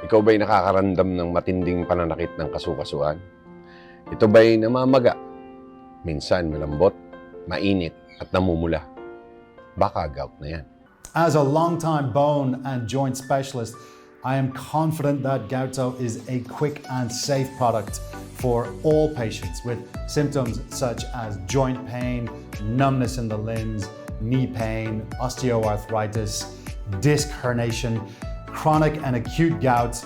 Ikaw ba'y nakakaramdam ng matinding pananakit ng kasukasuan? Ito ba'y namamaga? Minsan malambot, mainit at namumula. Baka gout na yan. As a longtime bone and joint specialist, I am confident that Gauto is a quick and safe product for all patients with symptoms such as joint pain, numbness in the limbs, knee pain, osteoarthritis, disc herniation, chronic and acute gout,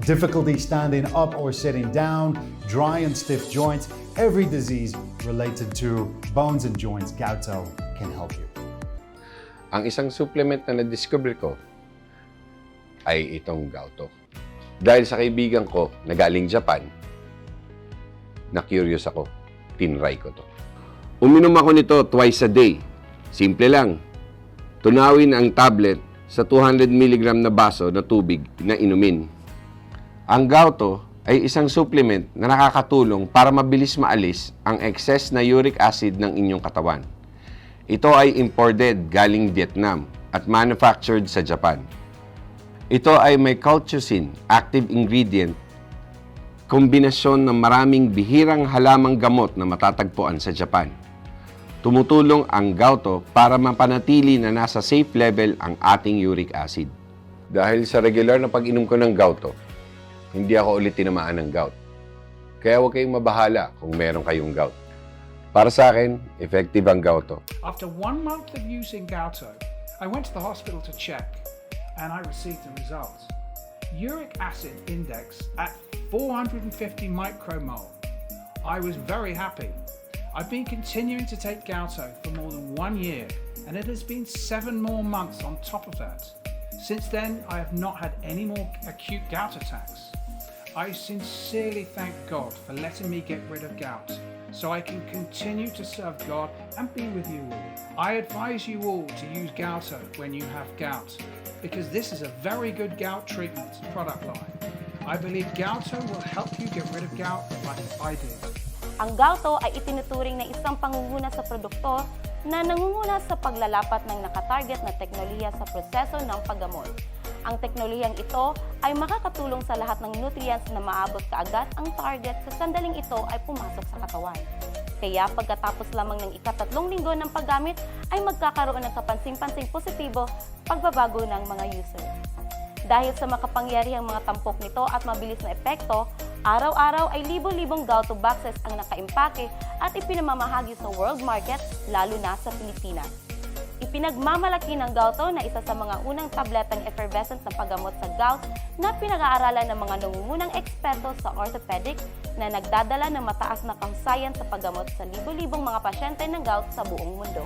difficulty standing up or sitting down, dry and stiff joints. Every disease related to bones and joints, Gauto can help you. Ang isang supplement na na-discover ko ay itong Gauto. Dahil sa kaibigan ko na galing Japan, na-curious ako, tinry ko to. Uminom ako nito twice a day. Simple lang. Tunawin ang tablet sa 200 mg na baso na tubig na inumin. Ang Gauto ay isang supplement na nakakatulong para mabilis maalis ang excess na uric acid ng inyong katawan. Ito ay imported galing Vietnam at manufactured sa Japan. Ito ay may colchicine, active ingredient, kombinasyon ng maraming bihirang halamang gamot na matatagpuan sa Japan. Tumutulong ang Gauto para mapanatili na nasa safe level ang ating uric acid. Dahil sa regular na pag-inom ko ng Gauto, hindi ako ulit tinamaan ng gout. Kaya huwag kayong mabahala kung meron kayong gout. Para sa akin, effective ang Gauto. After 1 month of using Gauto, I went to the hospital to check and I received the results. Uric acid index at 450 micromole. I was very happy. I've been continuing to take Gauto for more than 1 year and it has been 7 more months on top of that. Since then, I have not had any more acute gout attacks. I sincerely thank God for letting me get rid of gout so I can continue to serve God and be with you all. I advise you all to use Gauto when you have gout because this is a very good gout treatment product line. I believe Gauto will help you get rid of gout like I did. Ang Gauto ay itinuturing na isang pangunguna sa produkto na nangunguna sa paglalapat ng nakatarget na teknolohiya sa proseso ng paggamot. Ang teknolohiyang ito ay makakatulong sa lahat ng nutrients na maabot kaagad ang target sa sandaling ito ay pumasok sa katawan. Kaya pagkatapos lamang ng ika-3 linggo ng paggamit ay magkakaroon ng kapansing-pansing positibo pagbabago ng mga user. Dahil sa makapangyarihang mga tampok nito at mabilis na epekto, araw-araw ay libo-libong Gauto boxes ang nakaimpake at ipinamamahagi sa world market, lalo na sa Pilipinas. Ipinagmamalaki ng Gauto na isa sa mga unang tabletang effervescent na paggamot sa gout na pinag-aaralan ng mga nangungunang eksperto sa orthopedic na nagdadala ng mataas na kahusayan sa paggamot sa libo-libong mga pasyente ng gout sa buong mundo.